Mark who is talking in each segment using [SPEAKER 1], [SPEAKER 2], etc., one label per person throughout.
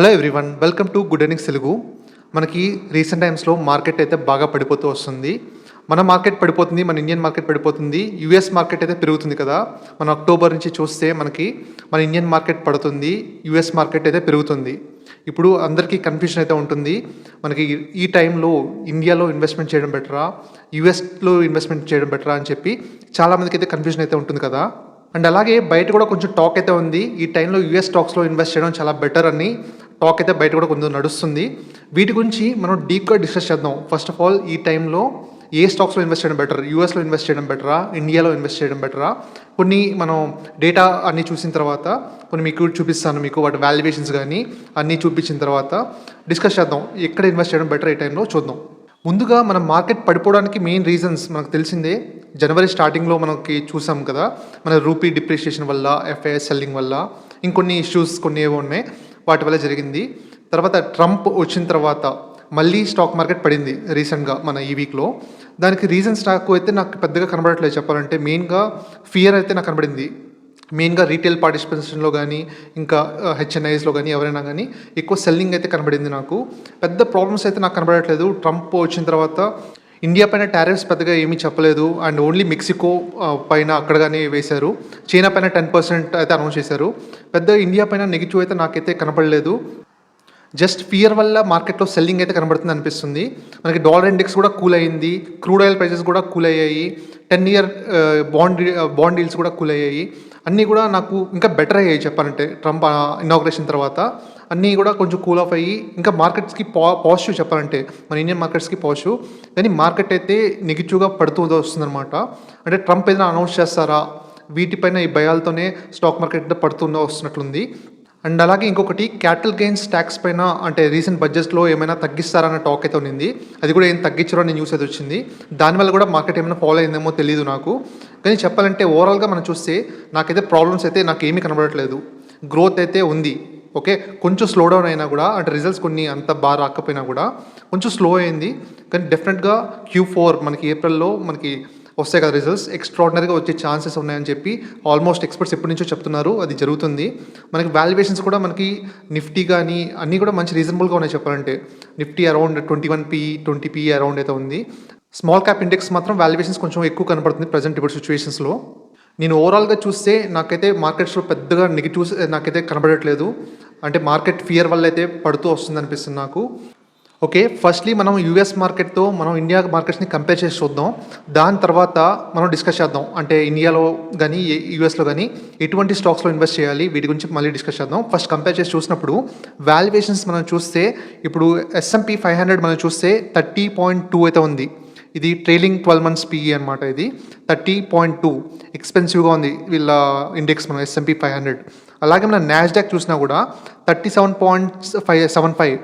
[SPEAKER 1] Hello everyone, welcome to good earnings Telugu. మనకి recent టైమ్స్లో market అయితే బాగా పడిపోతూ వస్తుంది. మన మార్కెట్ పడిపోతుంది, మన ఇండియన్ మార్కెట్ పడిపోతుంది, యూఎస్ మార్కెట్ అయితే పెరుగుతుంది కదా. మన అక్టోబర్ నుంచి చూస్తే మనకి మన ఇండియన్ మార్కెట్ పడుతుంది, యూఎస్ మార్కెట్ అయితే పెరుగుతుంది. ఇప్పుడు అందరికీ కన్ఫ్యూజన్ అయితే ఉంటుంది, మనకి ఈ టైంలో ఇండియాలో ఇన్వెస్ట్మెంట్ చేయడం బెటరా, యూఎస్లో ఇన్వెస్ట్మెంట్ చేయడం బెటరా అని చెప్పి చాలామందికి అయితే కన్ఫ్యూజన్ అయితే ఉంటుంది కదా. అండ్ అలాగే బయట కూడా కొంచెం టాక్ అయితే ఉంది, ఈ టైంలో యూఎస్ స్టాక్స్లో ఇన్వెస్ట్ చేయడం చాలా బెటర్ అని టాక్ అయితే బయట కూడా కొంచెం నడుస్తుంది. వీటి గురించి మనం డీప్గా డిస్కస్ చేద్దాం. ఫస్ట్ ఆఫ్ ఆల్, ఈ టైంలో ఏ స్టాక్స్లో ఇన్వెస్ట్ చేయడం బెటర్, యూఎస్లో ఇన్వెస్ట్ చేయడం బెటరా, ఇండియాలో ఇన్వెస్ట్ చేయడం బెటరా, కొన్ని మనం డేటా అన్నీ చూసిన తర్వాత కొన్ని మీకు చూపిస్తాను, మీకు వాటి వాల్యుయేషన్స్ కానీ అన్నీ చూపించిన తర్వాత డిస్కస్ చేద్దాం ఎక్కడ ఇన్వెస్ట్ చేయడం బెటర్ ఈ టైంలో చూద్దాం. ముందుగా మనం మార్కెట్ పడిపోవడానికి మెయిన్ రీజన్స్ మనకు తెలిసిందే. జనవరి స్టార్టింగ్లో మనకి చూసాం కదా, మన రూపీ డిప్రిషియేషన్ వల్ల, ఎఫ్ఐఎస్ సెల్లింగ్ వల్ల, ఇంకొన్ని ఇష్యూస్ కొన్ని ఏవో ఉన్నాయి, వాటి వల్ల జరిగింది. తర్వాత ట్రంప్ వచ్చిన తర్వాత మళ్ళీ స్టాక్ మార్కెట్ పడింది రీసెంట్గా మన ఈ వీక్లో. దానికి రీజన్స్ నాకు అయితే పెద్దగా కనబడట్లేదు చెప్పాలంటే. మెయిన్గా ఫియర్ అయితే నాకు కనబడింది. మెయిన్గా రీటైల్ పార్టిసిపేషన్లో కానీ, ఇంకా హెచ్ఎన్ఐస్లో కానీ ఎవరైనా కానీ ఎక్కువ సెల్లింగ్ అయితే కనబడింది నాకు. పెద్ద ప్రాబ్లమ్స్ అయితే నాకు కనబడట్లేదు. ట్రంప్ వచ్చిన తర్వాత ఇండియా పైన టారిఫ్స్ పెద్దగా ఏమీ చెప్పలేదు, అండ్ ఓన్లీ మెక్సికో పైన అక్కడ కానీ వేశారు. చైనా పైన 10% అయితే అనౌన్స్ చేశారు. పెద్ద ఇండియా పైన నెగిటివ్ అయితే నాకైతే కనపడలేదు. జస్ట్ ఫియర్ వల్ల మార్కెట్లో సెల్లింగ్ అయితే కనబడుతుంది అనిపిస్తుంది. మనకి డాలర్ ఇండెక్స్ కూడా కూల్ అయ్యింది, క్రూడ్ ఆయిల్ ప్రైసెస్ కూడా కూల్ అయ్యాయి, 10-year బాండ్ డీల్స్ కూడా కూల్ అయ్యాయి. అన్నీ కూడా నాకు ఇంకా బెటర్ అయ్యాయి చెప్పాలంటే. ట్రంప్ ఇనాగ్రేషన్ తర్వాత అన్నీ కూడా కొంచెం కూల్ ఆఫ్ అయ్యి ఇంకా మార్కెట్స్కి పాజిటివ్ చెప్పాలంటే, మన ఇండియన్ మార్కెట్స్కి పాజిటివ్. కానీ మార్కెట్ అయితే నెగిటివ్గా పడుతూ వస్తుందన్నమాట. అంటే ట్రంప్ ఏదైనా అనౌన్స్ చేస్తారా, వీటిపైన ఈ భయాలతోనే స్టాక్ మార్కెట్ పడుతూ వస్తున్నట్లుంది. అండ్ అలాగే ఇంకొకటి, క్యాపిటల్ గెయిన్స్ ట్యాక్స్ పైన అంటే రీసెంట్ బడ్జెట్లో ఏమైనా తగ్గిస్తారన్న టాక్ అయితే ఉంది. అది కూడా ఏం తగ్గించారో నేను న్యూస్ అయితే వచ్చింది. దానివల్ల కూడా మార్కెట్ ఏమైనా ఫాలో అయిందేమో తెలియదు నాకు. కానీ చెప్పాలంటే ఓవరాల్గా మనం చూస్తే నాకైతే ప్రాబ్లమ్స్ అయితే నాకు ఏమీ కనబడట్లేదు. గ్రోత్ అయితే ఉంది, ఓకే. కొంచెం స్లో డౌన్ అయినా కూడా, అంటే రిజల్ట్స్ కొన్ని అంత బాగా రాకపోయినా కూడా కొంచెం స్లో అయింది. కానీ డెఫినెట్గా Q4 మనకి ఏప్రిల్లో మనకి వస్తాయి కదా రిజల్ట్స్, ఎక్స్ట్రాడినరీగా వచ్చే ఛాన్సెస్ ఉన్నాయని చెప్పి ఆల్మోస్ట్ ఎక్స్పర్ట్స్ ఎప్పటి నుంచో చెప్తున్నారు. అది జరుగుతుంది. మనకి వాల్యుయేషన్స్ కూడా మనకి నిఫ్టీ కానీ అన్నీ కూడా మంచి రీజనబుల్గా ఉన్నాయి చెప్పాలంటే. Nifty around 21 PE 20 PE around అయితే ఉంది. స్మాల్ క్యాప్ ఇండెక్స్ మాత్రం వాల్యుయేషన్స్ కొంచెం ఎక్కువ కనపడుతుంది ప్రజెంట్ ఇప్పుడు సిచ్యువేషన్స్లో. నేను ఓవరాల్గా చూస్తే నాకైతే మార్కెట్స్లో పెద్దగా నెగిటివ్స్ నాకైతే కనబడట్లేదు. అంటే మార్కెట్ ఫియర్ వల్ల అయితే పడుతూ వస్తుంది అనిపిస్తుంది నాకు. ఓకే, ఫస్ట్లీ మనం యూఎస్ మార్కెట్తో మనం ఇండియా మార్కెట్స్ని కంపేర్ చేసి చూద్దాం. దాని తర్వాత మనం డిస్కస్ చేద్దాం, అంటే ఇండియాలో కానీ యూఎస్లో కానీ ఎటువంటి స్టాక్స్లో ఇన్వెస్ట్ చేయాలి, వీటి గురించి మళ్ళీ డిస్కస్ చేద్దాం. ఫస్ట్ కంపేర్ చేసి చూసినప్పుడు వాల్యుయేషన్స్ మనం చూస్తే ఇప్పుడు S&P 500 మనం చూస్తే 30.2 అయితే ఉంది. ఇది ట్రైలింగ్ 12 months PE అనమాట. ఇది 30.2 ఎక్స్పెన్సివ్గా ఉంది వీళ్ళ ఇండెక్స్ మనం S&P 500. అలాగే మన నాస్డాక్ చూసినా కూడా 37.75,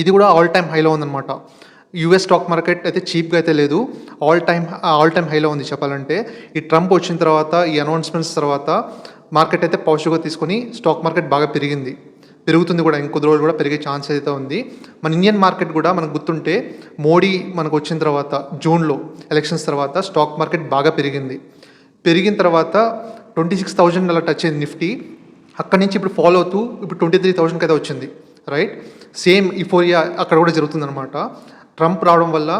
[SPEAKER 1] ఇది కూడా ఆల్ టైమ్ హైలో ఉందన్నమాట. యూఎస్ స్టాక్ మార్కెట్ అయితే చీప్గా అయితే లేదు, ఆల్ టైమ్ హైలో ఉంది చెప్పాలంటే. ఈ ట్రంప్ వచ్చిన తర్వాత, ఈ అనౌన్స్మెంట్స్ తర్వాత మార్కెట్ అయితే పాజిటివ్గా తీసుకొని స్టాక్ మార్కెట్ బాగా పెరుగుతుంది కూడా. ఇంకొద్ది రోజులు కూడా పెరిగే ఛాన్స్ అయితే ఉంది. మన ఇండియన్ మార్కెట్ కూడా మనకు గుర్తుంటే, మోడీ మనకు వచ్చిన తర్వాత జూన్లో ఎలక్షన్స్ తర్వాత స్టాక్ మార్కెట్ బాగా పెరిగిన తర్వాత 26,000 అలా టచ్ అయింది నిఫ్టీ. అక్కడి నుంచి ఇప్పుడు ఫాలో అవుతూ ఇప్పుడు 23,000 అయితే వచ్చింది, రైట్. సేమ్ ఇఫోరియా అక్కడ కూడా జరుగుతుందన్నమాట. ట్రంప్ రావడం వల్ల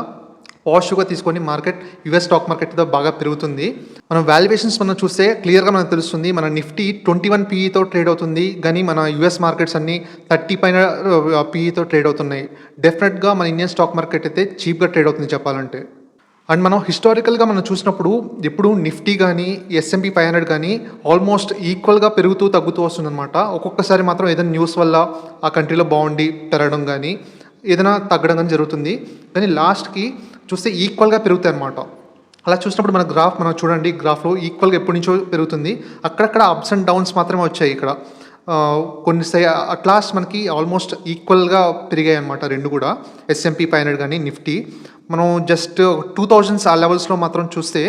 [SPEAKER 1] పాజిటివ్గా తీసుకొని మార్కెట్ యూఎస్ స్టాక్ మార్కెట్ బాగా పెరుగుతుంది. మనం వాల్యుయేషన్స్ మనం చూస్తే క్లియర్గా మనకు తెలుస్తుంది. మన నిఫ్టీ 21 PEతో ట్రేడ్ అవుతుంది, కానీ మన యూఎస్ మార్కెట్స్ అన్నీ 30 పైన PEతో ట్రేడ్ అవుతున్నాయి. డెఫినెట్గా మన ఇండియన్ స్టాక్ మార్కెట్ అయితే చీప్గా ట్రేడ్ అవుతుంది చెప్పాలంటే. అండ్ మనం హిస్టారికల్గా మనం చూసినప్పుడు ఎప్పుడు నిఫ్టీ కానీ S&P 500 కానీ ఆల్మోస్ట్ ఈక్వల్గా పెరుగుతూ తగ్గుతూ వస్తుందన్నమాట. ఒక్కొక్కసారి మాత్రం ఏదైనా న్యూస్ వల్ల ఆ కంట్రీలో బాగుండి పెరగడం కానీ, ఏదైనా తగ్గడం కానీ జరుగుతుంది. కానీ లాస్ట్కి చూస్తే ఈక్వల్గా పెరుగుతాయి అన్నమాట. అలా చూసినప్పుడు మన మనం చూడండి, గ్రాఫ్లో ఈక్వల్గా ఎప్పటి నుంచో పెరుగుతుంది. అక్కడక్కడ అప్స్ అండ్ డౌన్స్ మాత్రమే వచ్చాయి ఇక్కడ. కొన్ని అట్ లాస్ట్ మనకి ఆల్మోస్ట్ ఈక్వల్గా పెరిగాయి అన్నమాట రెండు కూడా, S&P 500 కానీ నిఫ్టీ. మనం జస్ట్ 2000s ఆ లెవెల్స్లో మాత్రం చూస్తే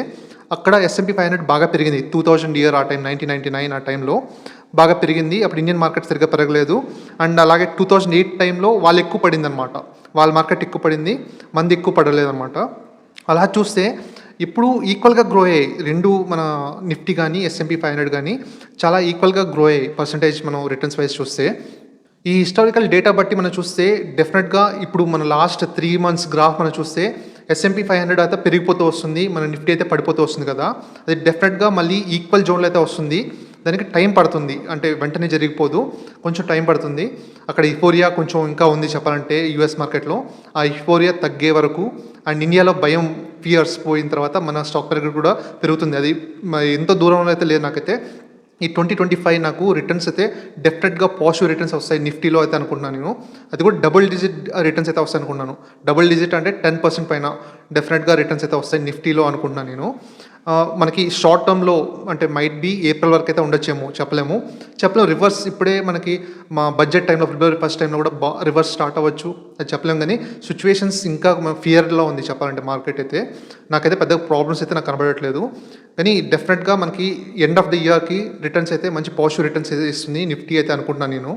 [SPEAKER 1] అక్కడ S&P 500 బాగా పెరిగింది. 2000 ఇయర్ ఆ టైం, 1999 ఆ టైంలో బాగా పెరిగింది. అప్పుడు ఇండియన్ మార్కెట్ సరిగ్గా పెరగలేదు. అండ్ అలాగే 2008 టైంలో వాళ్ళు ఎక్కువ పడింది అనమాట. వాళ్ళ మార్కెట్ ఎక్కువ పడింది, మంది ఎక్కువ పడలేదు అనమాట. అలా చూస్తే ఇప్పుడు ఈక్వల్గా గ్రో అయ్యాయి రెండు, మన నిఫ్టీ కానీ S&P 500 కానీ చాలా ఈక్వల్గా గ్రో అయ్యాయి పర్సంటేజ్ మనం రిటర్న్స్ వైజ్ చూస్తే. ఈ హిస్టారికల్ డేటా బట్టి మనం చూస్తే డెఫినెట్‌గా ఇప్పుడు మన లాస్ట్ 3 మంత్స్ గ్రాఫ్ మనం చూస్తే ఎస్ఎంపీ 500 అయితే పెరిగిపోతూ వస్తుంది. మన నిఫ్టీ అయితే పడిపోతూ వస్తుంది కదా! అది డెఫినెట్‌గా మళ్ళీ ఈక్వల్ జోన్‌లో అయితే వస్తుంది. దానికి టైం పడుతుంది. అంటే వెంటనే జరిగిపోదు. కొంచెం టైం పడుతుంది. అక్కడ యుఫోరియా కొంచెం ఇంకా ఉంది చెప్పాలంటే యూఎస్ మార్కెట్‌లో. ఆ యుఫోరియా తగ్గే వరకు అండ్ ఇండియాలో భయం, ఫియర్స్ పోయిన తర్వాత మన స్టాక్ మార్కెట్ కూడా పెరుగుతుంది. అది ఎంత దూరంలో అయితే లేదు నాకైతే. ఈ 2025 నాకు రిటర్న్స్ అయితే డెఫినెట్‌గా పాజిటివ్ రిటర్న్స్ వస్తాయి నిఫ్టీలో అయితే అనుకుంటున్నాను నేను. అది కూడా డబుల్ డిజిట్ రిటర్న్స్ అయితే వస్తాయి అనుకుంటున్నాను. డబుల్ డిజిట్ అంటే 10% పైన డెఫినెట్‌గా రిటర్న్స్ అయితే వస్తాయి నిఫ్టీలో అనుకుంటున్నాను నేను. మనకి షార్ట్ టర్మ్‌లో అంటే మైట్ బీ ఏప్రిల్ వరకు అయితే ఉండొచ్చేమో చెప్పలేము. రివర్స్ ఇప్పుడే మనకి మా బడ్జెట్ టైంలో ఫిబ్రవరి ఫస్ట్ టైంలో కూడా రివర్స్ స్టార్ట్ అవ్వచ్చు. అది చెప్పలేము కానీ సిచ్యువేషన్స్ ఇంకా ఫియర్‌లో ఉంది చెప్పాలంటే మార్కెట్ అయితే. నాకైతే పెద్ద ప్రాబ్లమ్స్ అయితే నాకు కనబడట్లేదు. కానీ డెఫినెట్‌గా మనకి ఎండ్ ఆఫ్ ద ఇయర్‌కి రిటర్న్స్ అయితే మంచి పాజిటివ్ రిటర్న్స్ అయితే ఇస్తుంది నిఫ్టీ అయితే అనుకుంటున్నాను నేను.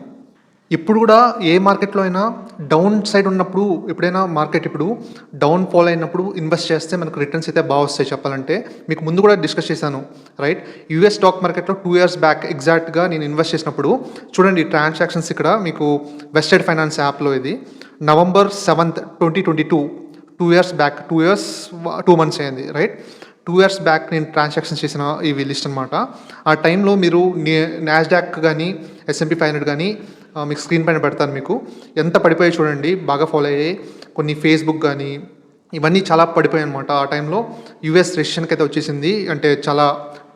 [SPEAKER 1] ఇప్పుడు కూడా ఏ మార్కెట్‌లో అయినా డౌన్ సైడ్ ఉన్నప్పుడు ఎప్పుడైనా మార్కెట్ ఇప్పుడు డౌన్ ఫాల్ అయినప్పుడు ఇన్వెస్ట్ చేస్తే మనకు రిటర్న్స్ అయితే బాగా వస్తాయి చెప్పాలంటే. మీకు ముందు కూడా డిస్కస్ చేశాను రైట్. యూఎస్ స్టాక్ మార్కెట్‌లో 2 ఇయర్స్ బ్యాక్ ఎగ్జాక్ట్‌గా నేను ఇన్వెస్ట్ చేసినప్పుడు చూడండి ట్రాన్సాక్షన్స్ ఇక్కడ మీకు వెస్టెడ్ ఫైనాన్స్ యాప్‌లో ఇది November 7th 2022 2 years back 2 years 2 months అయింది రైట్. 2 ఇయర్స్ బ్యాక్ నేను ట్రాన్సాక్షన్స్ చేసిన ఇవి లిస్ట్ అనమాట. ఆ టైంలో మీరు నాస్డాక్ కానీ ఎస్ఎంపీ 500 కానీ మీకు స్క్రీన్ పైన పెడతాను మీకు. ఎంత పడిపోయాయి చూడండి, బాగా ఫాలో అయ్యాయి. కొన్ని ఫేస్బుక్ కానీ ఇవన్నీ చాలా పడిపోయాయి అనమాట. ఆ టైంలో యూఎస్ రెసిషన్కి అయితే వచ్చేసింది, అంటే చాలా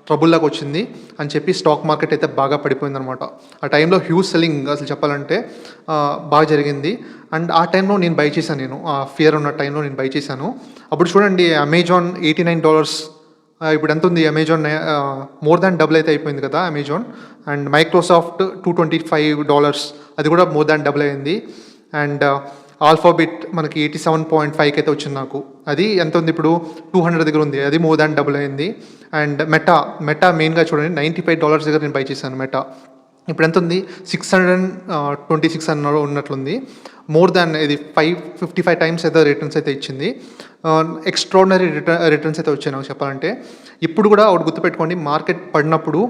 [SPEAKER 1] ట్రబుల్లాగా వచ్చింది అని చెప్పి స్టాక్ మార్కెట్ అయితే బాగా పడిపోయిందనమాట. ఆ టైంలో హ్యూజ్ సెల్లింగ్ అసలు చెప్పాలంటే బాగా జరిగింది. అండ్ ఆ టైంలో నేను బై చేశాను, నేను ఆ ఫియర్ ఉన్న టైంలో నేను బై చేశాను. అప్పుడు చూడండి అమెజాన్ $89 ఇప్పుడు ఎంత ఉంది అమెజాన్, మోర్ దాన్ డబుల్ అయితే అయిపోయింది కదా అమెజాన్. అండ్ మైక్రోసాఫ్ట్ $225 అది కూడా మోర్ దాన్ డబుల్ అయింది. అండ్ ఆల్ఫాబెట్ మనకి 87.5 అయితే వచ్చింది నాకు. అది ఎంత ఉంది ఇప్పుడు 200 దగ్గర ఉంది, అది మోర్ దాన్ డబుల్ అయింది. అండ్ మెటా మెయిన్గా చూడండి $95 దగ్గర నేను బై చేశాను మెటా. ఇప్పుడు ఎంత ఉంది 626 అన్న ఉన్నట్లుంది. మోర్ దాన్ ఇది 555 టైమ్స్ అయితే రిటర్న్స్ అయితే ఇచ్చింది. ఎక్స్ట్రాడినరీ రిటర్న్స్ అయితే వచ్చాయి నాకు చెప్పాలంటే. ఇప్పుడు కూడా ఒకటి గుర్తుపెట్టుకోండి, మార్కెట్ పడినప్పుడు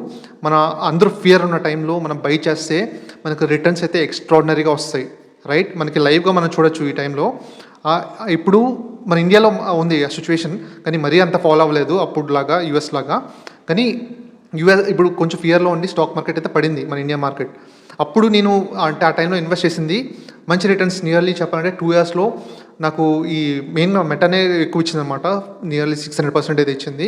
[SPEAKER 1] మన అందరూ ఫియర్ ఉన్న టైంలో మనం బై చేస్తే మనకు రిటర్న్స్ అయితే ఎక్స్ట్రాడినరీగా వస్తాయి రైట్. మనకి లైవ్గా మనం చూడొచ్చు ఈ టైంలో. ఇప్పుడు మన ఇండియాలో ఉంది ఆ సిచ్యువేషన్, కానీ మరీ అంత ఫాలో అవ్వలేదు అప్పుడు లాగా యూఎస్ లాగా. కానీ యూఎస్ ఇప్పుడు కొంచెం ఫియర్లో ఉండి స్టాక్ మార్కెట్ అయితే పడింది మన ఇండియా మార్కెట్. అప్పుడు నేను అంటే ఆ టైంలో ఇన్వెస్ట్ చేసింది మంచి రిటర్న్స్ నియర్లీ చెప్పాలంటే 2 ఇయర్స్లో నాకు ఈ మెయిన్గా మెటానే ఎక్కువ ఇచ్చిందనమాట. నియర్లీ 600% అయితే ఇచ్చింది.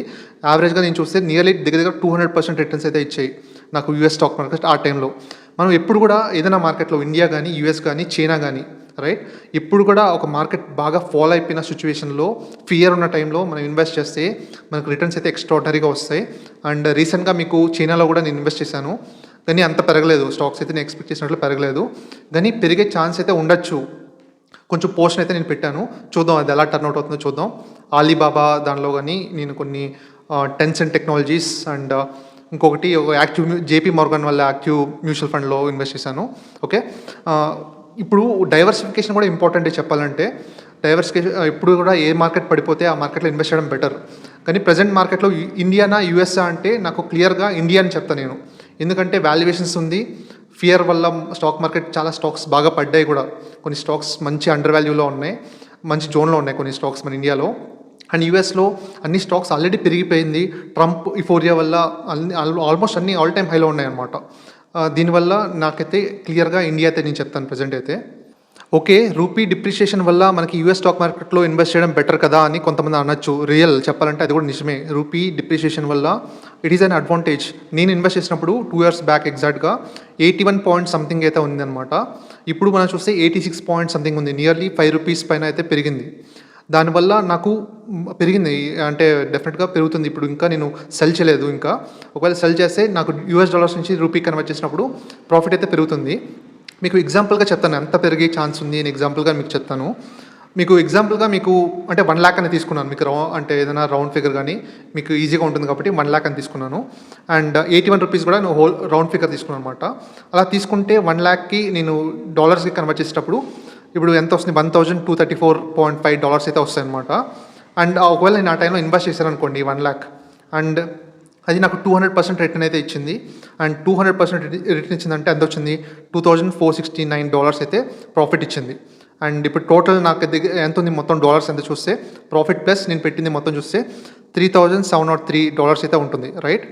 [SPEAKER 1] యావరేజ్గా నేను చూస్తే నియర్లీ దగ్గర 200% రిటర్న్స్ అయితే ఇచ్చాయి నాకు యూఎస్ స్టాక్ మార్కెట్ ఆ టైంలో. మనం ఎప్పుడు కూడా ఏదైనా మార్కెట్లో ఇండియా కానీ యూఎస్ కానీ చైనా కానీ రైట్, ఇప్పుడు కూడా ఒక మార్కెట్ బాగా ఫాలో అయిపోయిన సిచ్యువేషన్లో ఫియర్ ఉన్న టైంలో మనం ఇన్వెస్ట్ చేస్తే మనకు రిటర్న్స్ అయితే ఎక్స్ట్రాడినరీగా వస్తాయి. అండ్ రీసెంట్గా మీకు చైనాలో కూడా నేను ఇన్వెస్ట్ చేశాను, కానీ అంత పెరగలేదు, స్టాక్స్ అయితే నేను ఎక్స్పెక్ట్ చేసినట్లు పెరగలేదు. కానీ పెరిగే ఛాన్స్ అయితే ఉండొచ్చు. కొంచెం పోర్షన్ అయితే నేను పెట్టాను, చూద్దాం అది ఎలా టర్న్అవుట్ అవుతుందో చూద్దాం. ఆలీబాబా దానిలో కానీ నేను కొన్ని టెన్సెంట్ టెక్నాలజీస్ అండ్ ఇంకొకటి ఒక యాక్టివ్ జేపీ మోర్గన్ వల్ల యాక్టివ్ మ్యూచువల్ ఫండ్లో ఇన్వెస్ట్ చేశాను. ఓకే, ఇప్పుడు డైవర్సిఫికేషన్ కూడా ఇంపార్టెంటే చెప్పాలంటే. డైవర్సిఫికేషన్ ఇప్పుడు కూడా ఏ మార్కెట్ పడిపోతే ఆ మార్కెట్లో ఇన్వెస్ట్ చేయడం బెటర్. కానీ ప్రజెంట్ మార్కెట్లో ఇండియానా యూఎస్ఆ అంటే నాకు క్లియర్గా ఇండియా అని చెప్తాను నేను. ఎందుకంటే వాల్యుయేషన్స్ ఉంది, ఫియర్ వల్ల స్టాక్ మార్కెట్ చాలా స్టాక్స్ బాగా పడ్డాయి కూడా. కొన్ని స్టాక్స్ మంచి అండర్ వాల్యూలో ఉన్నాయి, మంచి జోన్లో ఉన్నాయి కొన్ని స్టాక్స్ మన ఇండియాలో. అండ్ యూఎస్లో అన్ని స్టాక్స్ ఆల్రెడీ పెరిగిపోయింది. ట్రంప్ యుఫోరియా వల్ల ఆల్మోస్ట్ అన్ని ఆల్ టైమ్ హైలో ఉన్నాయి అన్నమాట. దీనివల్ల నాకైతే క్లియర్గా ఇండియా అయితే నేను చెప్తాను ప్రజెంట్ అయితే. ఓకే, రూపీ డిప్రిషియేషన్ వల్ల మనకి యూఎస్ స్టాక్ మార్కెట్లో ఇన్వెస్ట్ చేయడం బెటర్ కదా అని కొంతమంది అనొచ్చు. రియల్ చెప్పాలంటే అది కూడా నిజమే. రూపీ డిప్రిషియేషన్ వల్ల ఇట్ ఈస్ అన్ అడ్వాంటేజ్. నేను ఇన్వెస్ట్ చేసినప్పుడు 2 ఇయర్స్ బ్యాక్ ఎగ్జాక్ట్గా 81 పాయింట్ సంథింగ్ అయితే ఉంది అనమాట. ఇప్పుడు మనం చూస్తే 86 పాయింట్ సంథింగ్ ఉంది, నియర్లీ ₹5 పైన అయితే పెరిగింది. దానివల్ల నాకు పెరిగింది అంటే డెఫినెట్గా పెరుగుతుంది. ఇప్పుడు ఇంకా నేను సెల్ చేయలేదు, ఇంకా ఒకవేళ సెల్ చేస్తే నాకు $US నుంచి రూపీ కన్వర్ట్ చేసినప్పుడు ప్రాఫిట్ అయితే పెరుగుతుంది. మీకు ఎగ్జాంపుల్గా చెప్తాను ఎంత పెరిగే ఛాన్స్ ఉంది అని ఎగ్జాంపుల్గా మీకు చెప్తాను. మీకు ఎగ్జాంపుల్గా మీకు అంటే 1 lakh అని తీసుకున్నాను, మీకు అంటే ఏదైనా రౌండ్ ఫిగర్ కానీ మీకు ఈజీగా ఉంటుంది కాబట్టి 1 lakh అని తీసుకున్నాను. అండ్ ₹81 కూడా నేను హోల్ రౌండ్ ఫిగర్ తీసుకున్నాను అనమాట. అలా తీసుకుంటే 1 lakhకి నేను డాలర్స్కి కన్వర్ట్ చేసేటప్పుడు ఇప్పుడు ఎంత వస్తుంది, $1,234.5 అయితే వస్తాయి అనమాట. అండ్ ఒకవేళ నేను ఆ టైంలో ఇన్వెస్ట్ చేశాను అనుకోండి 1 lakh, అండ్ అది నాకు 200% రిటర్న్ అయితే ఇచ్చింది. అండ్ 200% రిటర్న్ ఇచ్చిందంటే ఎంత వచ్చింది, $2,469 అయితే ప్రాఫిట్ ఇచ్చింది. అండ్ ఇప్పుడు టోటల్ నాకు ఎంత ఉంది మొత్తం డాలర్స్ ఎంత చూస్తే, ప్రాఫిట్ ప్లస్ నేను పెట్టింది మొత్తం చూస్తే $3,703 అయితే ఉంటుంది, రైట్.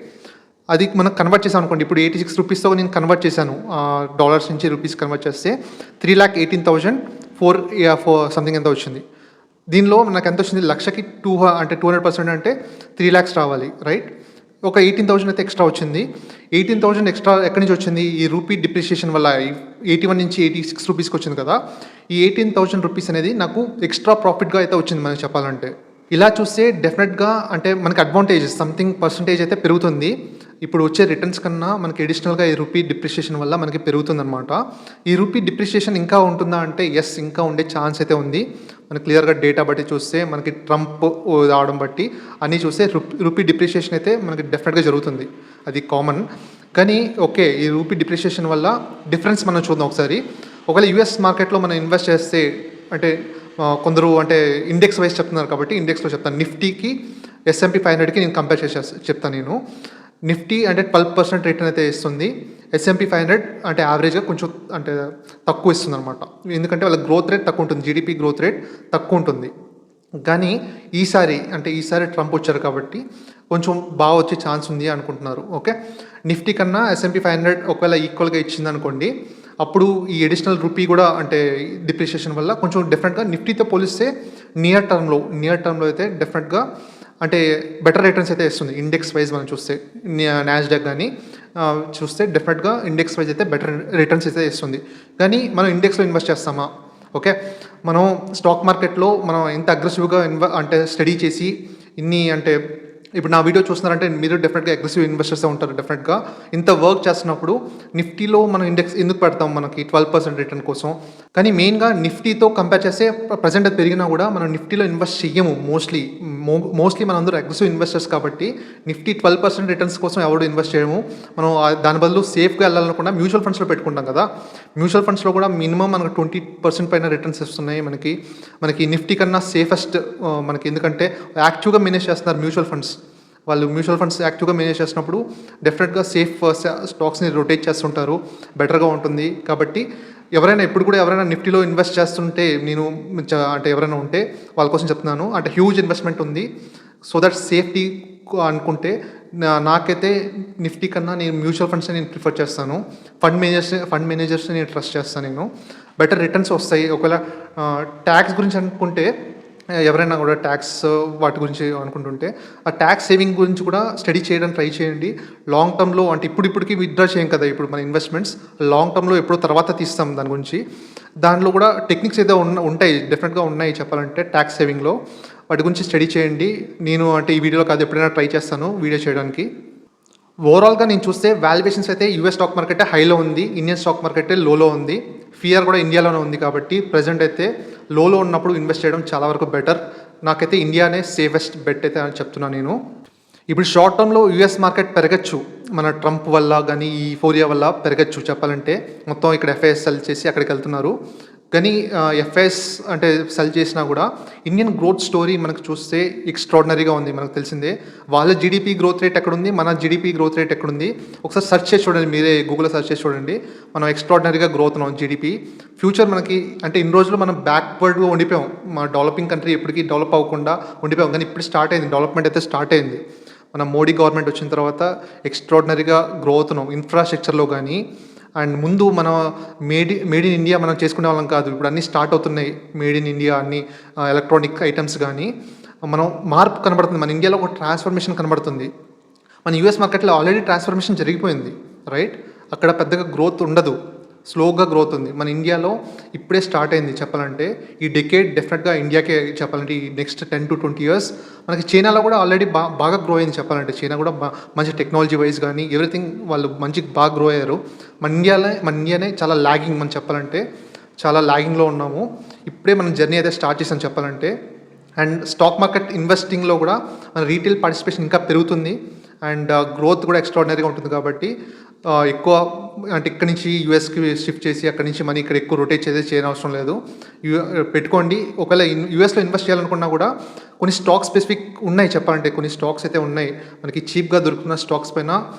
[SPEAKER 1] అది మనం కన్వర్ట్ చేసాం అనుకోండి, ఇప్పుడు 86 రూపీస్తో నేను కన్వర్ట్ చేశాను, డాలర్స్ నుంచి రూపీస్ కన్వర్ట్ చేస్తే 3,18,404 సంథింగ్ ఎంత వచ్చింది. దీనిలో నాకు ఎంత వచ్చింది, లక్షకి 200% అంటే 3 lakhs రావాలి, రైట్. ఒక 18,000 అయితే ఎక్స్ట్రా వచ్చింది. 18,000 ఎక్స్ట్రా ఎక్కడి నుంచి వచ్చింది, ఈ రూపీ డిప్రిషియేషన్ వల్ల 81 నుంచి 86 రూపీస్కి వచ్చింది కదా. ఈ 18,000 రూపీస్ అనేది నాకు ఎక్స్ట్రా ప్రాఫిట్గా అయితే వచ్చింది మనకి చెప్పాలంటే. ఇలా చూస్తే డెఫినెట్గా అంటే మనకి అడ్వాంటేజ్ సంథింగ్ పర్సంటేజ్ అయితే పెరుగుతుంది. ఇప్పుడు వచ్చే రిటర్న్స్ కన్నా మనకి అడిషనల్గా ఈ రూపీ డిప్రిషియేషన్ వల్ల మనకి పెరుగుతుందన్నమాట. ఈ రూపీ డిప్రిషియేషన్ ఇంకా ఉంటుందా అంటే ఎస్, ఇంకా ఉండే ఛాన్స్ అయితే ఉంది. మనకి క్లియర్గా డేటా బట్టి చూస్తే, మనకి ట్రంప్ రావడం బట్టి అన్నీ చూస్తే రూపీ డిప్రిషియేషన్ అయితే మనకి డెఫినెట్గా జరుగుతుంది, అది కామన్. కానీ ఓకే, ఈ రూపీ డిప్రిషియేషన్ వల్ల డిఫరెన్స్ మనం చూద్దాం ఒకసారి. ఒకవేళ యూఎస్ మార్కెట్లో మనం ఇన్వెస్ట్ చేస్తే అంటే కొందరు అంటే ఇండెక్స్ వైజ్ చెప్తున్నారు కాబట్టి ఇండెక్స్లో చెప్తాను. నిఫ్టీకి S&P 500కి నేను కంపేర్ చెప్తాను నేను. నిఫ్టీ అంటే 12% రిటర్న్ అయితే ఇస్తుంది. S&P 500 అంటే యావరేజ్గా కొంచెం అంటే తక్కువ ఇస్తుంది అనమాట. ఎందుకంటే వాళ్ళ గ్రోత్ రేట్ తక్కువ ఉంటుంది, జీడిపి గ్రోత్ రేట్ తక్కువ ఉంటుంది. కానీ ఈసారి ట్రంప్ వచ్చారు కాబట్టి కొంచెం బాగా వచ్చే ఛాన్స్ ఉంది అనుకుంటున్నారు. ఓకే, నిఫ్టీ కన్నా S&P 500 ఒకవేళ ఈక్వల్గా ఇచ్చింది అనుకోండి, అప్పుడు ఈ అడిషనల్ రూపీ కూడా అంటే డిప్రిషియేషన్ వల్ల కొంచెం డెఫినెట్గా నిఫ్టీతో పోలిస్తే నియర్ టర్మ్లో అయితే డెఫినెట్గా అంటే బెటర్ రిటర్న్స్ అయితే ఇస్తుంది. ఇండెక్స్ వైజ్ మనం చూస్తే నాస్డాక్ కానీ చూస్తే డెఫినెట్గా ఇండెక్స్ వైజ్ అయితే బెటర్ రిటర్న్స్ అయితే ఇస్తుంది. కానీ మనం ఇండెక్స్లో ఇన్వెస్ట్ చేస్తామా? ఓకే, మనం స్టాక్ మార్కెట్లో మనం ఎంత అగ్రెసివ్గా అంటే స్టడీ చేసి ఇన్ని అంటే ఇప్పుడు నా వీడియో చూస్తున్నారంటే మీరు డెఫినెట్గా అగ్రెసివ్ ఇన్వెస్టర్స్ ఉంటారు. డెఫినెట్గా ఇంత వర్క్ చేస్తున్నప్పుడు నిఫ్టీలో మనం ఇండెక్స్ ఎందుకు పెడతాం, మనకి 12% రిటర్న్ కోసం. కానీ మెయిన్గా నిఫ్టీతో కంపేర్ చేస్తే ప్రజెంట్ అది పెరిగినా కూడా మనం నిఫ్టీలో ఇన్వెస్ట్ చెయ్యము. మోస్ట్లీ మన అందరూ అగ్రెసివ్ ఇన్వెస్టర్స్ కాబట్టి నిఫ్టీ 12% రిటర్న్స్ కోసం ఎవరు ఇన్వెస్ట్ చేయము. మనం దాని బదులు సేఫ్గా వెళ్ళాలనుకున్నా మ్యూచువల్ ఫండ్స్లో పెట్టుకుంటాం కదా. మ్యూచువల్ ఫండ్స్లో కూడా మినిమం మనకు 20% పైన రిటర్న్స్ ఇస్తున్నాయి మనకి నిఫ్టీ కన్నా సేఫెస్ట్ మనకి. ఎందుకంటే యాక్టివ్గా మేనేజ్ చేస్తున్నారు మ్యూచువల్ ఫండ్స్. వాళ్ళు మ్యూచువల్ ఫండ్స్ యాక్టివ్గా మేనేజ్ చేసినప్పుడు డెఫినెట్గా సేఫ్ స్టాక్స్ని రొటేట్ చేస్తుంటారు, బెటర్గా ఉంటుంది. కాబట్టి ఎవరైనా నిఫ్టీలో ఇన్వెస్ట్ చేస్తుంటే అంటే ఎవరైనా ఉంటే వాళ్ళ కోసం చెప్తున్నాను. అంటే హ్యూజ్ ఇన్వెస్ట్మెంట్ ఉంది, సో దట్ సేఫ్టీ అనుకుంటే నాకైతే నిఫ్టీ కన్నా నేను మ్యూచువల్ ఫండ్స్ని నేను ప్రిఫర్ చేస్తాను. ఫండ్ మేనేజర్స్ని నేను ట్రస్ట్ చేస్తాను. నేను బెటర్ రిటర్న్స్ వస్తాయి. ఒకవేళ ట్యాక్స్ గురించి అనుకుంటే ఎవరైనా కూడా ట్యాక్స్ వాటి గురించి అనుకుంటుంటే ఆ ట్యాక్స్ సేవింగ్ గురించి కూడా స్టడీ చేయడానికి ట్రై చేయండి. లాంగ్ టర్మ్లో అంటే ఇప్పటికి విత్డ్రా చేయం కదా, ఇప్పుడు మన ఇన్వెస్ట్మెంట్స్ లాంగ్ టర్మ్లో ఎప్పుడో తర్వాత తీస్తాం దాని గురించి. దానిలో కూడా టెక్నిక్స్ అయితే ఉంటాయి, డెఫినెట్గా ఉన్నాయి చెప్పాలంటే ట్యాక్స్ సేవింగ్లో. వాటి గురించి స్టడీ చేయండి. నేను అంటే ఈ వీడియోలో కాదు, ఎప్పుడైనా ట్రై చేస్తాను వీడియో చేయడానికి. ఓవరాల్గా నేను చూస్తే వాల్యుయేషన్స్ అయితే యూఎస్ స్టాక్ మార్కెట్ హైలో ఉంది, ఇండియన్ స్టాక్ మార్కెట్ లోలో ఉంది. ఫియర్ కూడా ఇండియాలోనే ఉంది కాబట్టి ప్రజెంట్ అయితే లోలో ఉన్నప్పుడు ఇన్వెస్ట్ చేయడం చాలా వరకు బెటర్. నాకైతే ఇండియానే సేఫెస్ట్ బెట్ అయితే అని చెప్తున్నాను నేను. ఇప్పుడు షార్ట్ టర్మ్లో యూఎస్ మార్కెట్ పెరగచ్చు, మన ట్రంప్ వల్ల కానీ ఈ ఫోరియా వల్ల పెరగచ్చు చెప్పాలంటే. మొత్తం ఇక్కడ ఎఫ్ఐఎస్ సెల్ చేసి అక్కడికి వెళ్తున్నారు. కానీ ఎఫ్ఐఎస్ అంటే సెల్ చేసినా కూడా ఇండియన్ గ్రోత్ స్టోరీ మనకు చూస్తే ఎక్స్ట్రాడినరీగా ఉంది. మనకు తెలిసిందే వాళ్ళ జీడిపి గ్రోత్ రేట్ ఎక్కడుంది, మన జీడిపి గ్రోత్ రేట్ ఎక్కడుంది ఒకసారి సెర్చ్ చేసి చూడండి, మీరే గూగుల్లో సెర్చ్ చేసి చూడండి. మనం ఎక్స్ట్రాడినరీగా గ్రోత్ ఉన్నాం జీడిపి. ఫ్యూచర్ మనకి అంటే ఇన్ని రోజులు మనం బ్యాక్వర్డ్గా ఉండిపోయాం, మా డెవలపింగ్ కంట్రీ ఎప్పటికీ డెవలప్ అవ్వకుండా ఉండిపోయాం. కానీ ఇప్పుడు స్టార్ట్ అయింది, డెవలప్మెంట్ అయితే స్టార్ట్ అయింది. మన మోడీ గవర్నమెంట్ వచ్చిన తర్వాత ఎక్స్ట్రాడినరీగా గ్రోత్ ఉన్నాం ఇన్ఫ్రాస్ట్రక్చర్లో కానీ. అండ్ ముందు మనం మేడ్ ఇన్ ఇండియా మనం చేసుకునే వాళ్ళం కాదు, ఇప్పుడు అన్నీ స్టార్ట్ అవుతున్నాయి మేడ్ ఇన్ ఇండియా అన్ని ఎలక్ట్రానిక్ ఐటమ్స్ కానీ. మనం మార్పు కనబడుతుంది, మన ఇండియాలో ఒక ట్రాన్స్ఫర్మేషన్ కనబడుతుంది. మన యూఎస్ మార్కెట్లో ఆల్రెడీ ట్రాన్స్ఫర్మేషన్ జరిగిపోయింది, రైట్. అక్కడ పెద్దగా గ్రోత్ ఉండదు, స్లోగా గ్రోత్ ఉంది. మన ఇండియాలో ఇప్పుడే స్టార్ట్ అయింది చెప్పాలంటే. ఈ డెకేడ్ డెఫినెట్గా ఇండియాకే చెప్పాలంటే ఈ నెక్స్ట్ 10 to 20 years. మనకి చైనాలో కూడా ఆల్రెడీ బాగా గ్రో అయింది చెప్పాలంటే. చైనా కూడా మంచి టెక్నాలజీ వైజ్ కానీ ఎవ్రీథింగ్ వాళ్ళు మంచి బాగా గ్రో అయ్యారు. మన ఇండియానే చాలా లాగింగ్ మనం చెప్పాలంటే, చాలా లాగింగ్లో ఉన్నాము. ఇప్పుడే మనం జర్నీ అయితే స్టార్ట్ చేసాం చెప్పాలంటే. అండ్ స్టాక్ మార్కెట్ ఇన్వెస్టింగ్లో కూడా మన రీటైల్ పార్టిసిపేషన్ ఇంకా పెరుగుతుంది అండ్ గ్రోత్ కూడా ఎక్స్ట్రాడినరీగా ఉంటుంది. కాబట్టి ఎక్కువ అంటే ఇక్కడి నుంచి యూఎస్కి షిఫ్ట్ చేసి అక్కడి నుంచి మనీ ఇక్కడ ఎక్కువ రొటేట్ చేయని అవసరం లేదు. పెట్టుకోండి. ఒకవేళ యూఎస్లో ఇన్వెస్ట్ చేయాలనుకున్నా కూడా కొన్ని స్టాక్ స్పెసిఫిక్ ఉన్నాయి చెప్పాలంటే, కొన్ని స్టాక్స్ అయితే ఉన్నాయి మనకి చీప్గా దొరుకుతున్న స్టాక్స్ పైన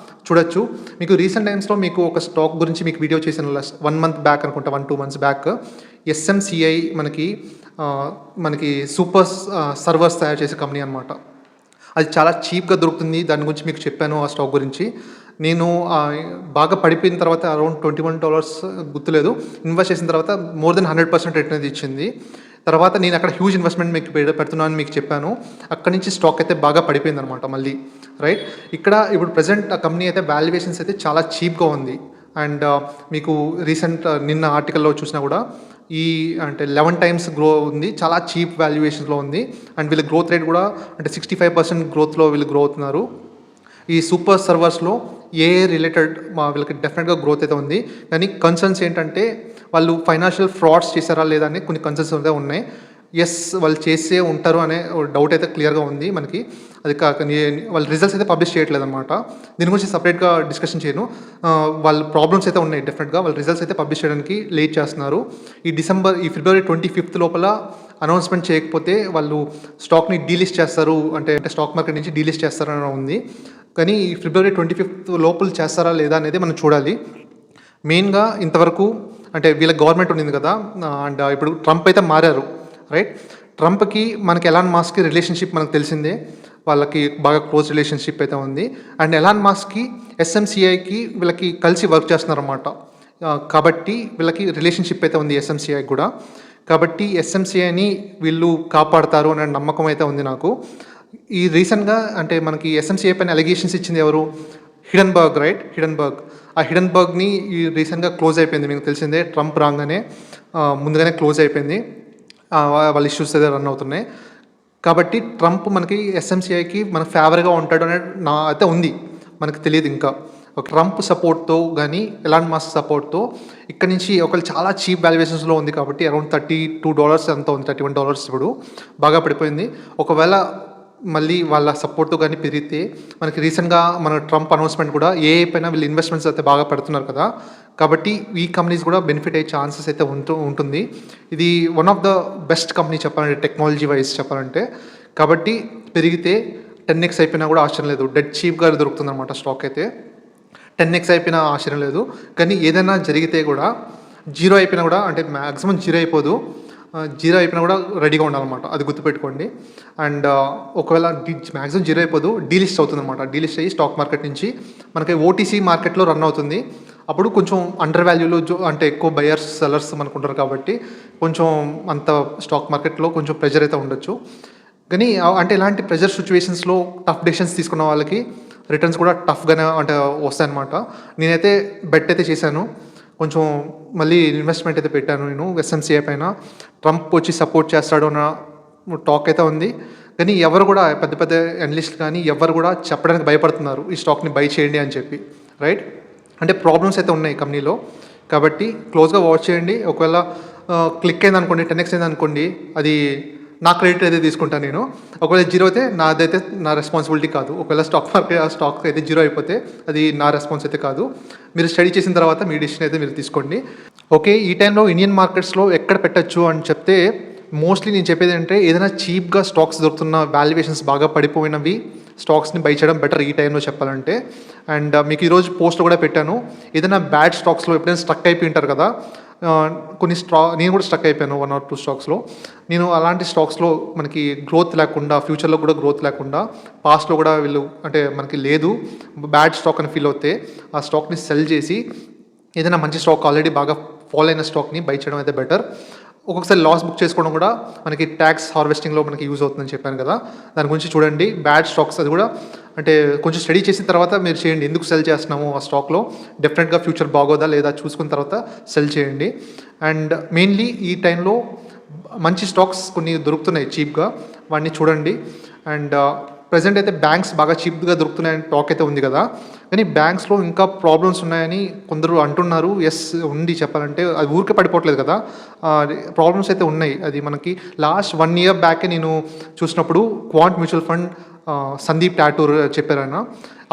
[SPEAKER 1] చూడొచ్చు. మీకు రీసెంట్ టైమ్స్లో మీకు ఒక స్టాక్ గురించి మీకు వీడియో చేసిన 1 మంత్ బ్యాక్ అనుకుంటా, 1-2 మంత్స్ బ్యాక్, ఎస్ఎంసిఐ మనకి సూపర్ సర్వర్స్ తయారు చేసే కంపెనీ అనమాట. అది చాలా చీప్గా దొరుకుతుంది. దాని గురించి మీకు చెప్పాను ఆ స్టాక్ గురించి. నేను బాగా పడిపోయిన తర్వాత అరౌండ్ $21 గుర్తులేదు, ఇన్వెస్ట్ చేసిన తర్వాత మోర్ దెన్ 100% రిటర్న్ అనేది ఇచ్చింది. తర్వాత నేను అక్కడ హ్యూజ్ ఇన్వెస్ట్మెంట్ మీకు పెడుతున్నాను మీకు చెప్పాను. అక్కడి నుంచి స్టాక్ అయితే బాగా పడిపోయింది అనమాట మళ్ళీ, రైట్. ఇక్కడ ఇప్పుడు ప్రజెంట్ ఆ కంపెనీ అయితే వాల్యుయేషన్స్ అయితే చాలా చీప్గా ఉంది. అండ్ మీకు రీసెంట్ నిన్న ఆర్టికల్లో చూసినా కూడా అంటే 11 times గ్రో ఉంది, చాలా చీప్ వాల్యుయేషన్స్లో ఉంది. అండ్ వీళ్ళ గ్రోత్ రేట్ కూడా అంటే 65% గ్రోత్లో వీళ్ళు గ్రో అవుతున్నారు. ఈ సూపర్ సర్వర్స్లో రిలేటెడ్ వీళ్ళకి డెఫినెట్గా గ్రోత్ అయితే ఉంది. కానీ కన్సర్న్స్ ఏంటంటే వాళ్ళు ఫైనాన్షియల్ ఫ్రాడ్స్ చేశారా లేదా అని కొన్ని కన్సర్న్స్ అయితే ఉన్నాయి. వాళ్ళు చేసే ఉంటారు అనే డౌట్ అయితే క్లియర్గా ఉంది మనకి. అది వాళ్ళ రిజల్ట్స్ అయితే పబ్లిష్ చేయట్లేదు అనమాట. దీని గురించి సపరేట్గా డిస్కషన్ చేయను. వాళ్ళ ప్రాబ్లమ్స్ అయితే ఉన్నాయి డెఫినెట్గా. వాళ్ళ రిజల్ట్స్ అయితే పబ్లిష్ చేయడానికి లేట్ చేస్తున్నారు. ఈ ఫిబ్రవరి 25th లోపల అనౌన్స్మెంట్ చేయకపోతే వాళ్ళు స్టాక్ని డీలిస్ట్ చేస్తారు, అంటే స్టాక్ మార్కెట్ నుంచి డీలిస్ట్ చేస్తారని ఉంది. కానీ ఈ ఫిబ్రవరి 25th లోపల చేస్తారా లేదా అనేది మనం చూడాలి. మెయిన్గా ఇంతవరకు అంటే వీళ్ళ గవర్నమెంట్ ఉండింది కదా, అండ్ ఇప్పుడు ట్రంప్ అయితే మారారు, రైట్. ట్రంప్కి మనకి ఎలాన్ మాస్క్కి రిలేషన్షిప్ మనకు తెలిసిందే, వాళ్ళకి బాగా క్లోజ్ రిలేషన్షిప్ అయితే ఉంది. అండ్ ఎలాన్ మాస్క్కి ఎస్ఎంసిఐకి వీళ్ళకి కలిసి వర్క్ చేస్తున్నారు అన్నమాట. కాబట్టి వీళ్ళకి రిలేషన్షిప్ అయితే ఉంది ఎస్ఎంసిఐ కూడా. కాబట్టి ఎస్ఎంసిఐని వీళ్ళు కాపాడతారు అనే నమ్మకం అయితే ఉంది నాకు. ఈ రీసెంట్గా అంటే మనకి ఎస్ఎంసిఐ పైన అలిగేషన్స్ ఇచ్చింది ఎవరు? Hindenburg, right. ఆ హిడెన్బర్గ్ని ఈ రీసెంట్గా క్లోజ్ అయిపోయింది, మీకు తెలిసిందే. ట్రంప్ రాగానే ముందుగానే క్లోజ్ అయిపోయింది. వాళ్ళ ఇష్యూస్ అయితే రన్ అవుతున్నాయి. కాబట్టి ట్రంప్ మనకి ఎస్ఎంసిఐకి మనకు ఫేవర్గా ఉంటాడు అనే అయితే ఉంది, మనకు తెలియదు ఇంకా. ట్రంప్ సపోర్ట్తో కానీ ఎలాన్ మాస్క్ సపోర్ట్తో ఇక్కడ నుంచి ఒకళ్ళు చాలా చీప్ వాల్యుయేషన్స్లో ఉంది. కాబట్టి అరౌండ్ $32 ఎంత ఉంది, $31 ఇప్పుడు బాగా పడిపోయింది. ఒకవేళ మళ్ళీ వాళ్ళ సపోర్ట్తో కానీ పెరిగితే మనకి రీసెంట్గా మన ట్రంప్ అనౌన్స్మెంట్ కూడా పైన వీళ్ళు ఇన్వెస్ట్మెంట్స్ అయితే బాగా పెడుతున్నారు కదా. కాబట్టి ఈ కంపెనీస్ కూడా బెనిఫిట్ అయ్యే ఛాన్సెస్ అయితే ఉంటుంది. ఇది one of the best company చెప్పాలంటే, టెక్నాలజీ వైజ్ చెప్పాలంటే. కాబట్టి పెరిగితే 10x అయిపోయినా కూడా ఆశ్చర్యం లేదు. డెడ్ చీప్గా దొరుకుతుంది అనమాట స్టాక్ అయితే. 10x అయిపోయినా ఆశ్చర్యం లేదు. కానీ ఏదైనా జరిగితే కూడా జీరో అయిపోయినా కూడా, అంటే మ్యాక్సిమం జీరో అయిపోదు, జీరో అయిపోయినా కూడా రెడీగా ఉండాలన్నమాట, అది గుర్తుపెట్టుకోండి. అండ్ ఒకవేళ మ్యాక్సిమం జీరో అయిపోదు, డీలిస్ట్ అవుతుంది అనమాట. డీలిస్ట్ అయ్యి స్టాక్ మార్కెట్ నుంచి మనకి ఓటీసీ మార్కెట్లో రన్ అవుతుంది. అప్పుడు కొంచెం అండర్ వాల్యూలో అంటే ఎక్కువ బయర్స్ సెల్లర్స్ మనకు ఉంటారు కాబట్టి కొంచెం అంత స్టాక్ మార్కెట్లో కొంచెం ప్రెజర్ అయితే ఉండొచ్చు. కానీ అంటే ఇలాంటి ప్రెజర్ సిచ్యువేషన్స్లో టఫ్ డెసిషన్స్ తీసుకున్న వాళ్ళకి రిటర్న్స్ కూడా టఫ్గానే అంటే వస్తాయన్నమాట. నేనైతే బెట్ అయితే చేశాను, కొంచెం మళ్ళీ ఇన్వెస్ట్మెంట్ అయితే పెట్టాను నేను ఎస్ఎంసిఐ పైన. ట్రంప్ వచ్చి సపోర్ట్ చేస్తాడు అన్న టాక్ అయితే ఉంది. కానీ ఎవరు కూడా పెద్ద పెద్ద అనలిస్టులు కానీ ఎవరు కూడా చెప్పడానికి భయపడుతున్నారు ఈ స్టాక్ని బై చేయండి అని చెప్పి, రైట్. అంటే ప్రాబ్లమ్స్ అయితే ఉన్నాయి కంపెనీలో. కాబట్టి క్లోజ్గా వాచ్ చేయండి. ఒకవేళ క్లిక్ అయింది అనుకోండి, 10x అయింది అనుకోండి, అది నా క్రెడిట్ అయితే తీసుకుంటాను నేను. ఒకవేళ జీరో అయితే నాదైతే నా రెస్పాన్సిబిలిటీ కాదు. ఒకవేళ స్టాక్ అయితే జీరో అయిపోతే అది నా రెస్పాన్స్ అయితే కాదు. మీరు స్టడీ చేసిన తర్వాత మీ డిసిషన్ అయితే మీరు తీసుకోండి. ఓకే, ఈ టైంలో ఇండియన్ మార్కెట్స్లో ఎక్కడ పెట్టచ్చు అని చెప్తే మోస్ట్లీ నేను చెప్పేది ఏంటంటే ఏదైనా చీప్గా స్టాక్స్ దొరుకుతున్న, వాల్యుయేషన్స్ బాగా పడిపోయినవి స్టాక్స్ని బై చేయడం బెటర్ ఈ టైంలో చెప్పాలంటే. అండ్ మీకు ఈరోజు పోస్ట్లో కూడా పెట్టాను, ఏదైనా బ్యాడ్ స్టాక్స్లో ఎప్పుడైనా స్ట్రక్ అయిపోయి ఉంటారు కదా, నేను కూడా స్ట్రక్ అయిపోయాను 1 or 2 స్టాక్స్లో. నేను అలాంటి స్టాక్స్లో మనకి గ్రోత్ లేకుండా, ఫ్యూచర్లో కూడా గ్రోత్ లేకుండా, పాస్ట్లో కూడా వీళ్ళు అంటే మనకి లేదు, బ్యాడ్ స్టాక్ అని ఫీల్ అవుతే ఆ స్టాక్ని సెల్ చేసి ఏదైనా మంచి స్టాక్ ఆల్రెడీ బాగా ఫాలో అయిన స్టాక్ని బై చేయడం అయితే బెటర్. ఒక్కొక్కసారి లాస్ బుక్ చేసుకోవడం కూడా మనకి ట్యాక్స్ హార్వెస్టింగ్లో మనకి యూజ్ అవుతుందని చెప్పాను కదా, దాని గురించి చూడండి. బ్యాడ్ స్టాక్స్ అది కూడా అంటే కొంచెం స్టడీ చేసిన తర్వాత మీరు చేయండి, ఎందుకు సెల్ చేస్తున్నాము ఆ స్టాక్లో, డెఫినెట్గా ఫ్యూచర్ బాగోదా లేదా చూసుకున్న తర్వాత సెల్ చేయండి. అండ్ మెయిన్లీ ఈ టైంలో మంచి స్టాక్స్ కొన్ని దొరుకుతున్నాయి చీప్గా, వాటిని చూడండి. అండ్ ప్రజెంట్ అయితే బ్యాంక్స్ బాగా చీప్గా దొరుకుతున్నాయని టాక్ అయితే ఉంది కదా, కానీ బ్యాంక్స్లో ఇంకా ప్రాబ్లమ్స్ ఉన్నాయని కొందరు అంటున్నారు. ఎస్ ఉంది, చెప్పాలంటే అది ఊరికే పడిపోవట్లేదు కదా, ప్రాబ్లమ్స్ అయితే ఉన్నాయి. అది మనకి లాస్ట్ 1 year బ్యాకే నేను చూసినప్పుడు క్వాంట్ మ్యూచువల్ ఫండ్ సందీప్ టాటూర్ చెప్పారన్న,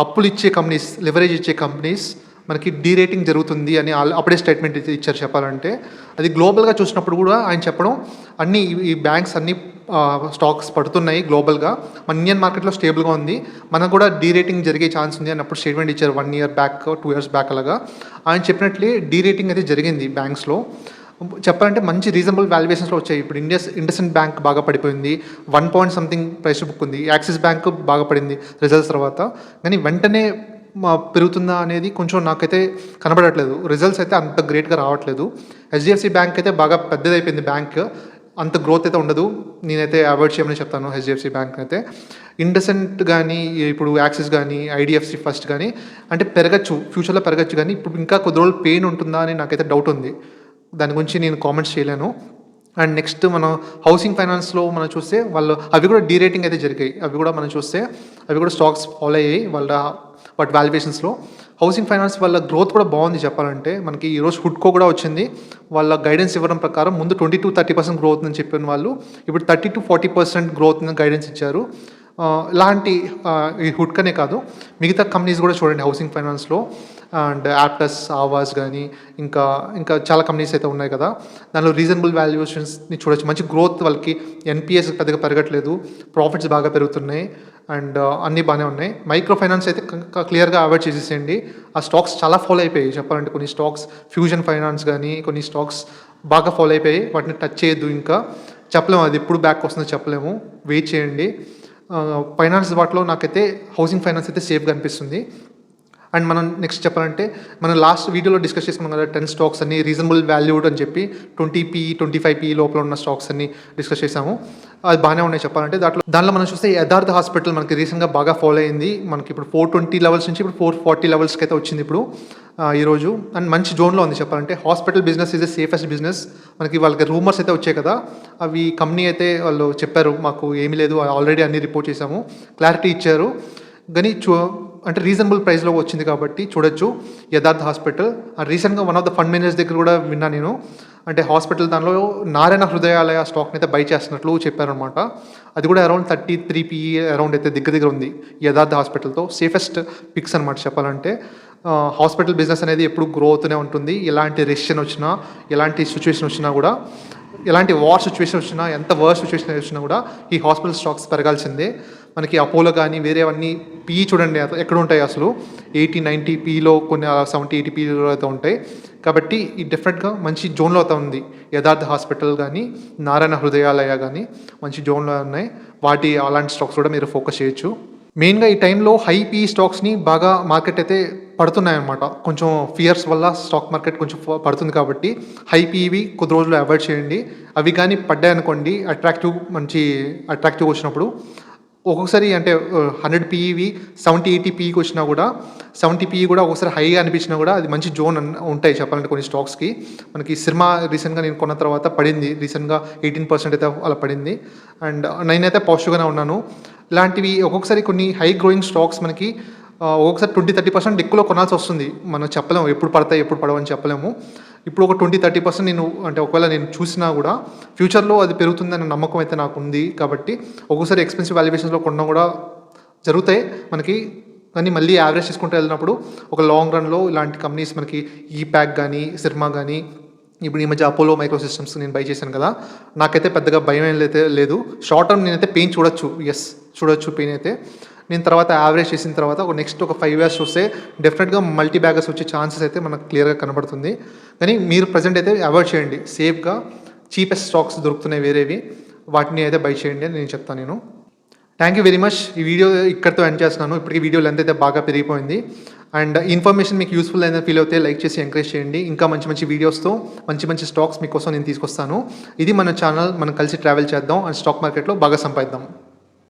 [SPEAKER 1] అప్పులు ఇచ్చే కంపెనీస్, లివరేజ్ ఇచ్చే కంపెనీస్ మనకి డీరేటింగ్ జరుగుతుంది అని అప్పుడే స్టేట్మెంట్ ఇచ్చారు చెప్పాలంటే. అది గ్లోబల్గా చూసినప్పుడు కూడా ఆయన చెప్పడం, అన్ని ఈ బ్యాంక్స్ అన్నీ స్టాక్స్ పడుతున్నాయి గ్లోబల్గా. మన ఇండియన్ మార్కెట్లో స్టేబుల్గా ఉంది. మనకు కూడా డీరేటింగ్ జరిగే ఛాన్స్ ఉంది అన్నప్పుడు స్టేట్మెంట్ ఇచ్చారు 1 ఇయర్ బ్యాక్ 2 ఇయర్స్ బ్యాక్ అలాగా. ఆయన చెప్పినట్లే డీరేటింగ్ అయితే జరిగింది బ్యాంక్స్లో. చెప్పాలంటే మంచి రీజనబుల్ వాల్యుయేషన్స్లో వచ్చాయి. ఇప్పుడు ఇండస్ఇండ్ బ్యాంక్ బాగా పడిపోయింది, 1 పాయింట్ సంథింగ్ ప్రైస్ బుక్ ఉంది. యాక్సిస్ బ్యాంక్ బాగా పడింది రిజల్ట్స్ తర్వాత. కానీ వెంటనే పెరుగుతుందా అనేది కొంచెం నాకైతే కనబడట్లేదు. రిజల్ట్స్ అయితే అంత గ్రేట్గా రావట్లేదు. హెచ్డిఎఫ్సి బ్యాంక్ అయితే బాగా పెద్దదైపోయింది బ్యాంక్, అంత గ్రోత్ అయితే ఉండదు. నేనైతే అవాయిడ్ చేయమని చెప్తాను హెచ్డిఎఫ్సి బ్యాంక్ అయితే. ఇండసెంట్ కానీ ఇప్పుడు యాక్సిస్ కానీ ఐడిఎఫ్సి ఫస్ట్ కానీ అంటే పెరగచ్చు, ఫ్యూచర్లో పెరగచ్చు. కానీ ఇప్పుడు ఇంకా కొద్ది రోజులు పెయిన్ ఉంటుందా అని నాకైతే డౌట్ ఉంది. దాని గురించి నేను కామెంట్స్ చేయలేను. అండ్ నెక్స్ట్ మనం హౌసింగ్ ఫైనాన్స్లో మనం చూస్తే అవి కూడా డీరేటింగ్ అయితే జరిగాయి. అవి కూడా మనం చూస్తే అవి కూడా స్టాక్స్ ఫాలో అయ్యాయి వాటి వాల్యుయేషన్స్లో. హౌసింగ్ ఫైనాన్స్ వాళ్ళ గ్రోత్ కూడా బాగుంది చెప్పాలంటే. మనకి ఈరోజు హుడ్కో కూడా వచ్చింది. వాళ్ళ గైడెన్స్ ఇవ్వడం ప్రకారం ముందు 20-30% గ్రోత్ అని చెప్పిన వాళ్ళు ఇప్పుడు 30-40% గ్రోత్ గైడెన్స్ ఇచ్చారు. ఇలాంటి ఈ హుడ్కనే కాదు, మిగతా కంపెనీస్ కూడా చూడండి హౌసింగ్ ఫైనాన్స్లో. అండ్ యాప్టస్, ఆవాస్ కానీ ఇంకా చాలా కంపెనీస్ అయితే ఉన్నాయి కదా. దానిలో రీజనబుల్ వాల్యుయేషన్స్ని చూడొచ్చు. మంచి గ్రోత్, వాళ్ళకి ఎన్పిఎస్ పెద్దగా పెరగట్లేదు, ప్రాఫిట్స్ బాగా పెరుగుతున్నాయి అండ్ అన్నీ బాగానే ఉన్నాయి. మైక్రో ఫైనాన్స్ అయితే క్లియర్గా అవాయిడ్ చేసేసేయండి. ఆ స్టాక్స్ చాలా ఫాలో అయిపోయాయి చెప్పాలంటే. కొన్ని స్టాక్స్ ఫ్యూజన్ ఫైనాన్స్ కానీ కొన్ని స్టాక్స్ బాగా ఫాలో అయిపోయాయి. వాటిని టచ్ చేయొద్దు. ఇంకా చెప్పలేము అది ఎప్పుడు బ్యాక్ వస్తుందో చెప్పలేము, వెయిట్ చేయండి. ఫైనాన్స్ వాటిలో నాకైతే హౌసింగ్ ఫైనాన్స్ అయితే సేఫ్గా అనిపిస్తుంది. అండ్ మనం నెక్స్ట్ చెప్పాలంటే మనం లాస్ట్ వీడియోలో డిస్కస్ చేసుకున్నాం కదా 10 స్టాక్స్ అన్ని రీజనబుల్ వాల్యూడ్ అని చెప్పి 20p 25p లోపల ఉన్న స్టాక్స్ అన్ని డిస్కస్ చేసాము. అది బాగానే ఉన్నాయి చెప్పాలంటే. దాంట్లో మనం చూస్తే యథార్థ హాస్పిటల్ మనకి రీసెంట్గా బాగా ఫాలో అయింది. మనకి ఇప్పుడు 420 లెవెల్స్ నుంచి ఇప్పుడు 440 లెవెల్స్కి అయితే వచ్చింది ఇప్పుడు ఈరోజు. అండ్ మంచి జోన్లో ఉంది చెప్పాలంటే. Hospital business is the safest business. మనకి వాళ్ళకి రూమర్స్ అయితే వచ్చాయి కదా, అవి కంపెనీ అయితే వాళ్ళు చెప్పారు మాకు ఏమీ లేదు, ఆల్రెడీ అన్ని రిపోర్ట్ చేసాము, క్లారిటీ ఇచ్చారు. కానీ అంటే రీజనబుల్ ప్రైస్లో వచ్చింది కాబట్టి చూడొచ్చు యథార్థ హాస్పిటల్. రీసెంట్గా one of the fund managers దగ్గర కూడా విన్నా నేను. అంటే హాస్పిటల్ దానిలో నారాయణ హృదయాలయ స్టాక్ని అయితే బై చేస్తున్నట్లు చెప్పారనమాట. అది కూడా అరౌండ్ 33p అరౌండ్ అయితే దగ్గర ఉంది యథార్థ హాస్పిటల్తో. సేఫెస్ట్ పిక్స్ అనమాట చెప్పాలంటే. హాస్పిటల్ బిజినెస్ అనేది ఎప్పుడు గ్రో అవుతూనే ఉంటుంది. ఎలాంటి రెసిషన్ వచ్చినా, ఎలాంటి సిచ్యువేషన్ వచ్చినా కూడా, ఎలాంటి వార్ సిచ్యువేషన్ వచ్చినా, ఎంత వర్స్ సిచ్యువేషన్ వచ్చినా కూడా ఈ హాస్పిటల్ స్టాక్స్ పెరగాల్సిందే. మనకి అపోలో కానీ వేరేవన్నీ పీ చూడండి ఎక్కడ ఉంటాయి అసలు 80-90pలో, కొన్ని 70-80pలో అయితే ఉంటాయి. కాబట్టి ఈ డెఫినెట్గా మంచి జోన్లో అయితే ఉంది. యథార్థ హాస్పిటల్ కానీ నారాయణ హృదయాలయ కానీ మంచి జోన్లో ఉన్నాయి. అలాంటి స్టాక్స్ కూడా మీరు ఫోకస్ చేయొచ్చు. మెయిన్గా ఈ టైంలో హై పీ స్టాక్స్ని బాగా మార్కెట్ అయితే పడుతున్నాయన్నమాట. కొంచెం ఫియర్స్ వల్ల స్టాక్ మార్కెట్ కొంచెం పడుతుంది కాబట్టి హై పీవి కొద్ది రోజులు అవాయిడ్ చేయండి. అవి కానీ పడ్డాయనుకోండి, మంచి అట్రాక్టివ్ వచ్చినప్పుడు ఒక్కొక్కసారి అంటే 100 పీఈవి 70-80 పీకి వచ్చినా కూడా 70 పీఈ కూడా ఒక్కొక్కసారి హైగా అనిపించినా కూడా అది మంచి జోన్ ఉంటాయి చెప్పాలంటే కొన్ని స్టాక్స్కి. మనకి సినిమా రీసెంట్గా నేను కొన్న తర్వాత పడింది, రీసెంట్గా 18% అయితే అలా పడింది. అండ్ నేనైతే పాజిటివ్గానే ఉన్నాను. ఇలాంటివి ఒక్కొక్కసారి కొన్ని హై గ్రోయింగ్ స్టాక్స్ మనకి ఒక్కొక్కసారి 20-30% ఎక్కువలో కొనాల్సి వస్తుంది. మనం చెప్పలేము ఎప్పుడు పడతాయి ఎప్పుడు పడవని చెప్పలేము. ఇప్పుడు ఒక 20-30% నేను అంటే ఒకవేళ నేను చూసినా కూడా ఫ్యూచర్లో అది పెరుగుతుందనే నమ్మకం అయితే నాకు ఉంది. కాబట్టి ఒక్కొక్కసారి ఎక్స్పెన్సివ్ వాల్యుయేషన్స్లో కొనడం కూడా జరుగుతాయి మనకి. కానీ మళ్ళీ యావరేజ్ చేసుకుంటూ వెళ్ళినప్పుడు ఒక లాంగ్ రన్లో ఇలాంటి కంపెనీస్ మనకి ఈప్యాక్ కానీ సిర్మా కానీ, ఇప్పుడు ఈ మధ్య అపోలో మైక్రో సిస్టమ్స్ నేను బై చేశాను కదా, నాకైతే పెద్దగా భయం అయితే లేదు. షార్ట్ టర్మ్ నేనైతే పెయిన్ చూడొచ్చు పెయిన్ అయితే. నేను తర్వాత యావరేజ్ చేసిన తర్వాత నెక్స్ట్ ఒక 5 years చూస్తే డెఫినెట్గా మల్టీ బ్యాగర్స్ వచ్చే ఛాన్సెస్ అయితే మనకు క్లియర్గా కనబడుతుంది. కానీ మీరు ప్రజెంట్ అయితే అవాయిడ్ చేయండి. సేఫ్గా చీపెస్ట్ స్టాక్స్ దొరుకుతున్నాయి వేరేవి, వాటిని అయితే బై చేయండి అని నేను చెప్తాను. Thank you very much. ఈ వీడియో ఇక్కడితో ఎండ్ చేస్తున్నాను. ఇప్పటికీ వీడియో లెంత్ అయితే బాగా పెరిగిపోయింది. అండ్ ఇన్ఫర్మేషన్ మీకు యూస్ఫుల్ అయిన ఫీల్ అయితే లైక్ చేసి ఎంకరేజ్ చేయండి. ఇంకా మంచి వీడియోస్తో మంచి స్టాక్స్ మీకోసం నేను తీసుకొస్తాను. ఇది మన ఛానల్. మనం కలిసి ట్రావెల్ చేద్దాం అండ్ స్టాక్ మార్కెట్లో బాగా సంపాదిద్దాం.